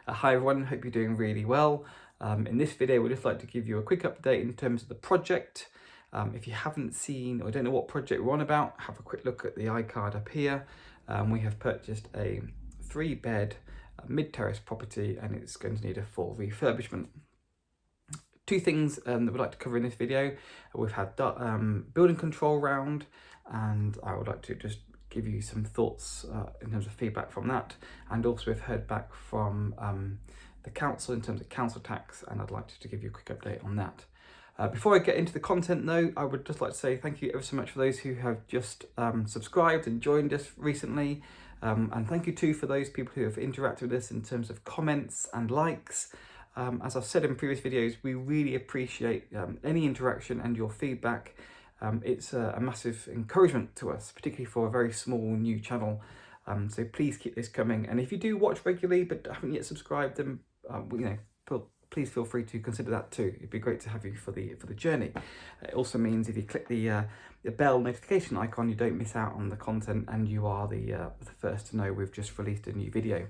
Hi everyone, hope you're doing really well. In this video, we'd just like to give you a quick update in terms of the project. If you haven't seen or don't know what project we're on about, have a quick look at the iCard up here. We have purchased a 3-bed mid-terrace property and it's going to need a full refurbishment. Two things that we'd like to cover in this video. We've had building control round, and I would like to just give you some thoughts in terms of feedback from that, and also we've heard back from the council in terms of council tax, and I'd like to give you a quick update on that. Before I get into the content though, I would just like to say thank you ever so much for those who have just subscribed and joined us recently, and thank you too for those people who have interacted with us in terms of comments and likes. As I've said in previous videos, we really appreciate any interaction and your feedback. It's a massive encouragement to us, particularly for a very small new channel. So please keep this coming. And if you do watch regularly but haven't yet subscribed, then please feel free to consider that too. It'd be great to have you for the journey. It also means if you click the bell notification icon, you don't miss out on the content, and you are the first to know we've just released a new video.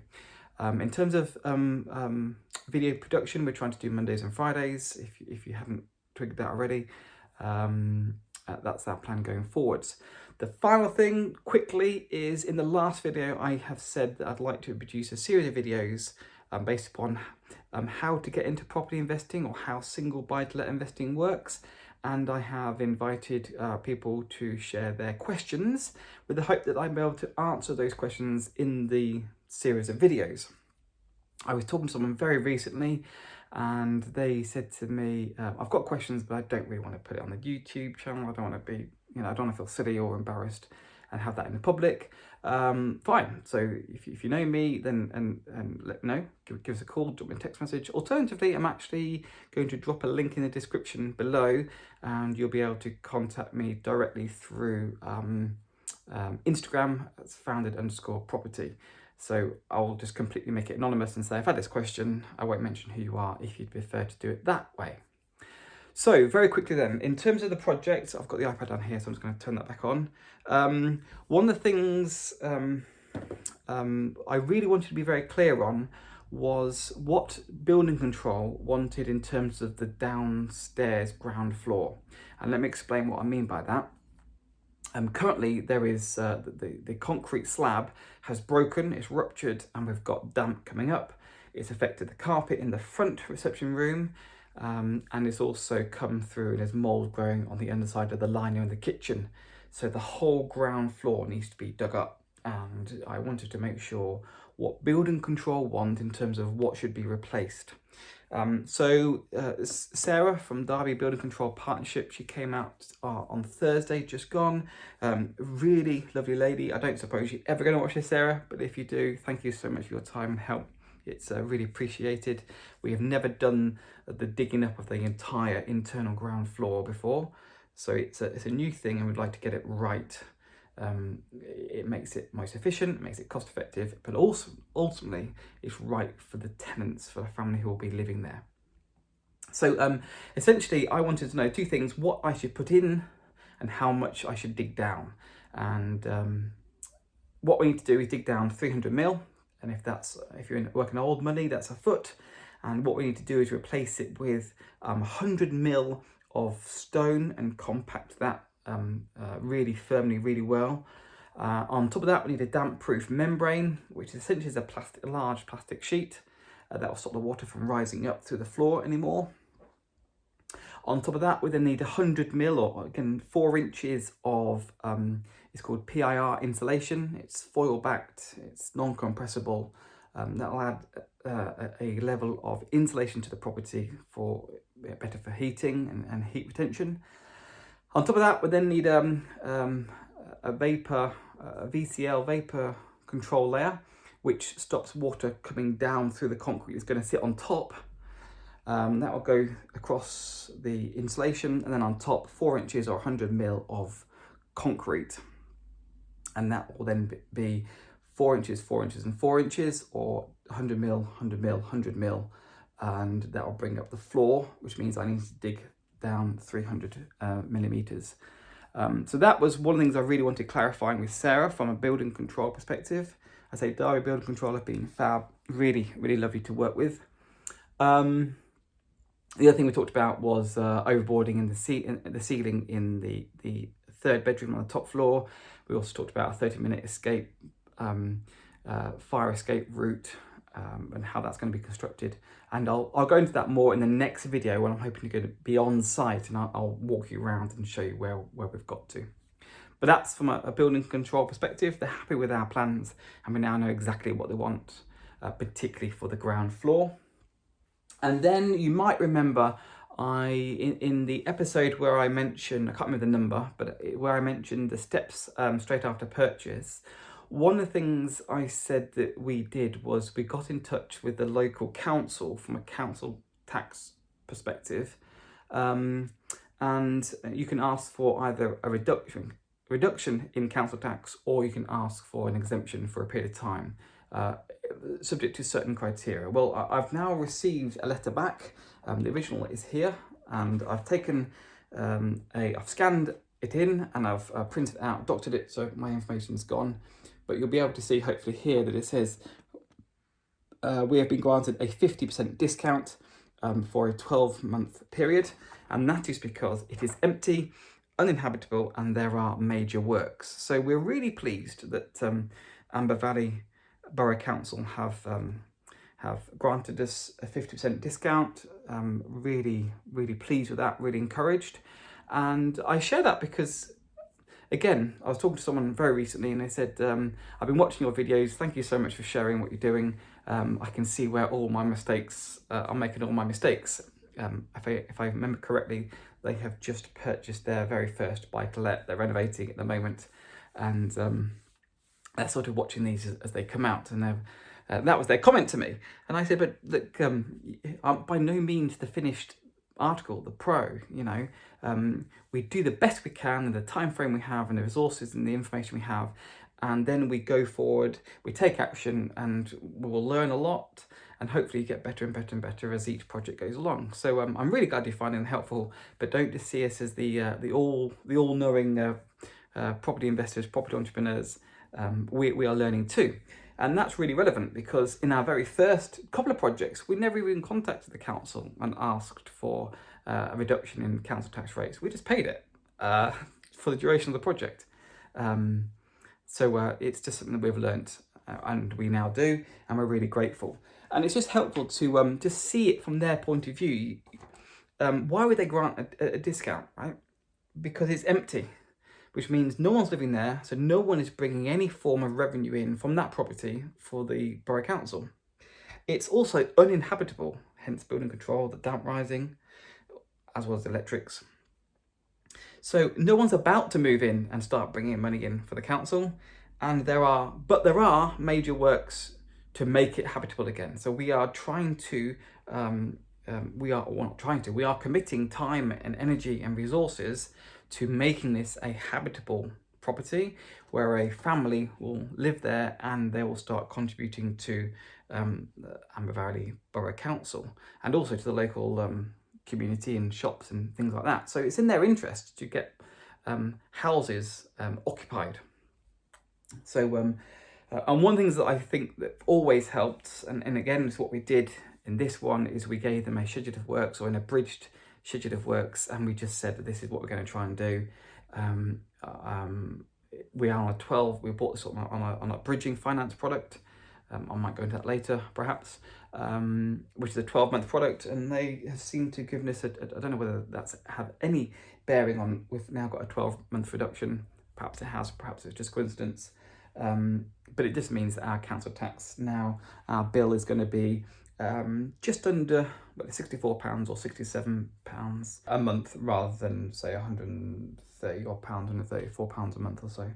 In terms of video production, we're trying to do Mondays and Fridays. If you haven't twigged that already, that's our plan going forwards. The final thing quickly is, in the last video I have said that I'd like to produce a series of videos based upon how to get into property investing, or how single buy-to-let investing works, and I have invited people to share their questions with the hope that I'll be able to answer those questions in the series of videos. I was talking to someone very recently and they said to me, I've got questions but I don't really want to put it on the YouTube channel. I don't want to be, I don't want to feel silly or embarrassed and have that in the public. Fine, so if you know me, then and let me know, give us a call, drop me a text message. Alternatively, I'm actually going to drop a link in the description below and you'll be able to contact me directly through Instagram. That's founded_property. So I'll just completely make it anonymous and say, I've had this question, I won't mention who you are if you'd prefer to do it that way. So very quickly then, in terms of the project, I've got the iPad down here, so I'm just going to turn that back on. One of the things I really wanted to be very clear on was what building control wanted in terms of the downstairs ground floor. And let me explain what I mean by that. Currently there is the concrete slab has broken, it's ruptured, and we've got damp coming up. It's affected the carpet in the front reception room, and it's also come through and there's mold growing on the underside of the liner in the kitchen. So the whole ground floor needs to be dug up, and I wanted to make sure what building control want in terms of what should be replaced. Sarah from Derby Building Control Partnership, she came out on Thursday, just gone. Really lovely lady. I don't suppose you're ever going to watch this, Sarah, but if you do, thank you so much for your time and help. It's really appreciated. We have never done the digging up of the entire internal ground floor before, so it's a new thing and we'd like to get it right. It makes it most efficient, makes it cost effective, but also ultimately it's right for the tenants, for the family who will be living there. So essentially I wanted to know two things: what I should put in and how much I should dig down. And what we need to do is dig down 300 mil, and if you're working old money, that's a foot. And what we need to do is replace it with 100 mil of stone and compact that really firmly, really well. On top of that, we need a damp-proof membrane, which essentially is a large plastic sheet that will stop the water from rising up through the floor anymore. On top of that, we then need 100 mil, or again 4 inches of it's called PIR insulation. It's foil-backed, it's non-compressible. That will add a level of insulation to the property for better for heating and heat retention. On top of that, we then need a VCL vapor control layer, which stops water coming down through the concrete. It's going to sit on top. That will go across the insulation, and then on top 4 inches or 100 mil of concrete. And that will then be 4 inches, 4 inches and 4 inches, or 100 mil, 100 mil, 100 mil. And that will bring up the floor, which means I need to dig down 300 millimeters. So that was one of the things I really wanted clarifying with Sarah from a building control perspective. I say Diary Building Control have been fab, really, really lovely to work with. The other thing we talked about was overboarding in the ceiling in the third bedroom on the top floor. We also talked about a 30-minute escape, fire escape route, and how that's going to be constructed. And I'll go into that more in the next video when I'm hoping to be on site, and I'll walk you around and show you where we've got to. But that's from a building control perspective. They're happy with our plans, and we now know exactly what they want, particularly for the ground floor. And then you might remember in the episode where I mentioned, I can't remember the number, but where I mentioned the steps straight after purchase, one of the things I said that we did was we got in touch with the local council from a council tax perspective, and you can ask for either a reduction in council tax, or you can ask for an exemption for a period of time, subject to certain criteria. Well, I've now received a letter back. The original is here, and I've taken I've scanned it in, and I've printed it out, doctored it, so my information's gone. But you'll be able to see hopefully here that it says we have been granted a 50% discount for a 12-month period, and that is because it is empty, uninhabitable, and there are major works. So we're really pleased that Amber Valley Borough Council have granted us a 50% discount. Really, really pleased with that, really encouraged. And I share that because, again, I was talking to someone very recently and they said, I've been watching your videos, thank you so much for sharing what you're doing. I can see where all my mistakes, I'm making all my mistakes. If I remember correctly, they have just purchased their very first buy-to-let. They're renovating at the moment, and they're sort of watching these as they come out, and that was their comment to me. And I said, but look, by no means the finished article, the pro, we do the best we can in the time frame we have and the resources and the information we have, and then we go forward, we take action, and we will learn a lot, and hopefully get better and better and better as each project goes along. So I'm really glad you're finding it helpful, but don't just see us as the all-knowing property investors, property entrepreneurs. We are learning too. And that's really relevant because in our very first couple of projects, we never even contacted the council and asked for a reduction in council tax rates. We just paid it for the duration of the project. So it's just something that we've learnt, and we now do, and we're really grateful. And it's just helpful to just see it from their point of view. Why would they grant a discount, right? Because it's empty, which means no one's living there, so no one is bringing any form of revenue in from that property for the Borough Council. It's also uninhabitable, hence building control, the damp rising, as well as the electrics. So no one's about to move in and start bringing money in for the council, and there are major works to make it habitable again. So we are trying to, we are committing time and energy and resources to making this a habitable property where a family will live there and they will start contributing to Amber Valley Borough Council and also to the local community and shops and things like that. So it's in their interest to get houses occupied. So, and one of the things that I think that always helped, and again, it's what we did in this one, is we gave them a schedule of works or an abridged schedule of works, and we just said that this is what we're going to try and do. We are on a 12, we bought this on a bridging finance product. I might go into that later, perhaps, which is a 12-month product, and they have seemed to give us I don't know whether that's have any bearing on, we've now got a 12-month reduction. Perhaps it has, perhaps it's just coincidence. But it just means that our council tax now, our bill is going to be just under £64 or £67 a month, rather than say £130 or £134 a month or so.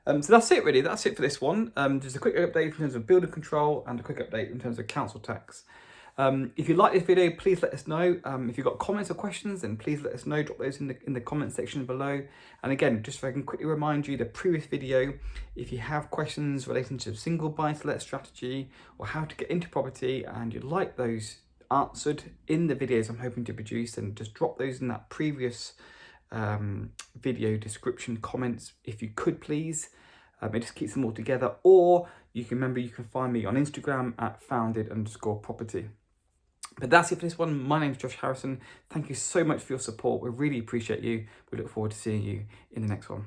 So that's it really, that's it for this one. Just a quick update in terms of building control and a quick update in terms of council tax. If you like this video, please let us know. If you've got comments or questions, then please let us know. Drop those in the comment section below. And again, just so I can quickly remind you, the previous video, if you have questions relating to single buy-to-let strategy or how to get into property and you'd like those answered in the videos I'm hoping to produce, then just drop those in that previous video description comments if you could please. It just keeps them all together, or you can find me on Instagram at founded_property. But that's it for this one. My name's Josh Harrison. Thank you so much for your support. We really appreciate you. We look forward to seeing you in the next one.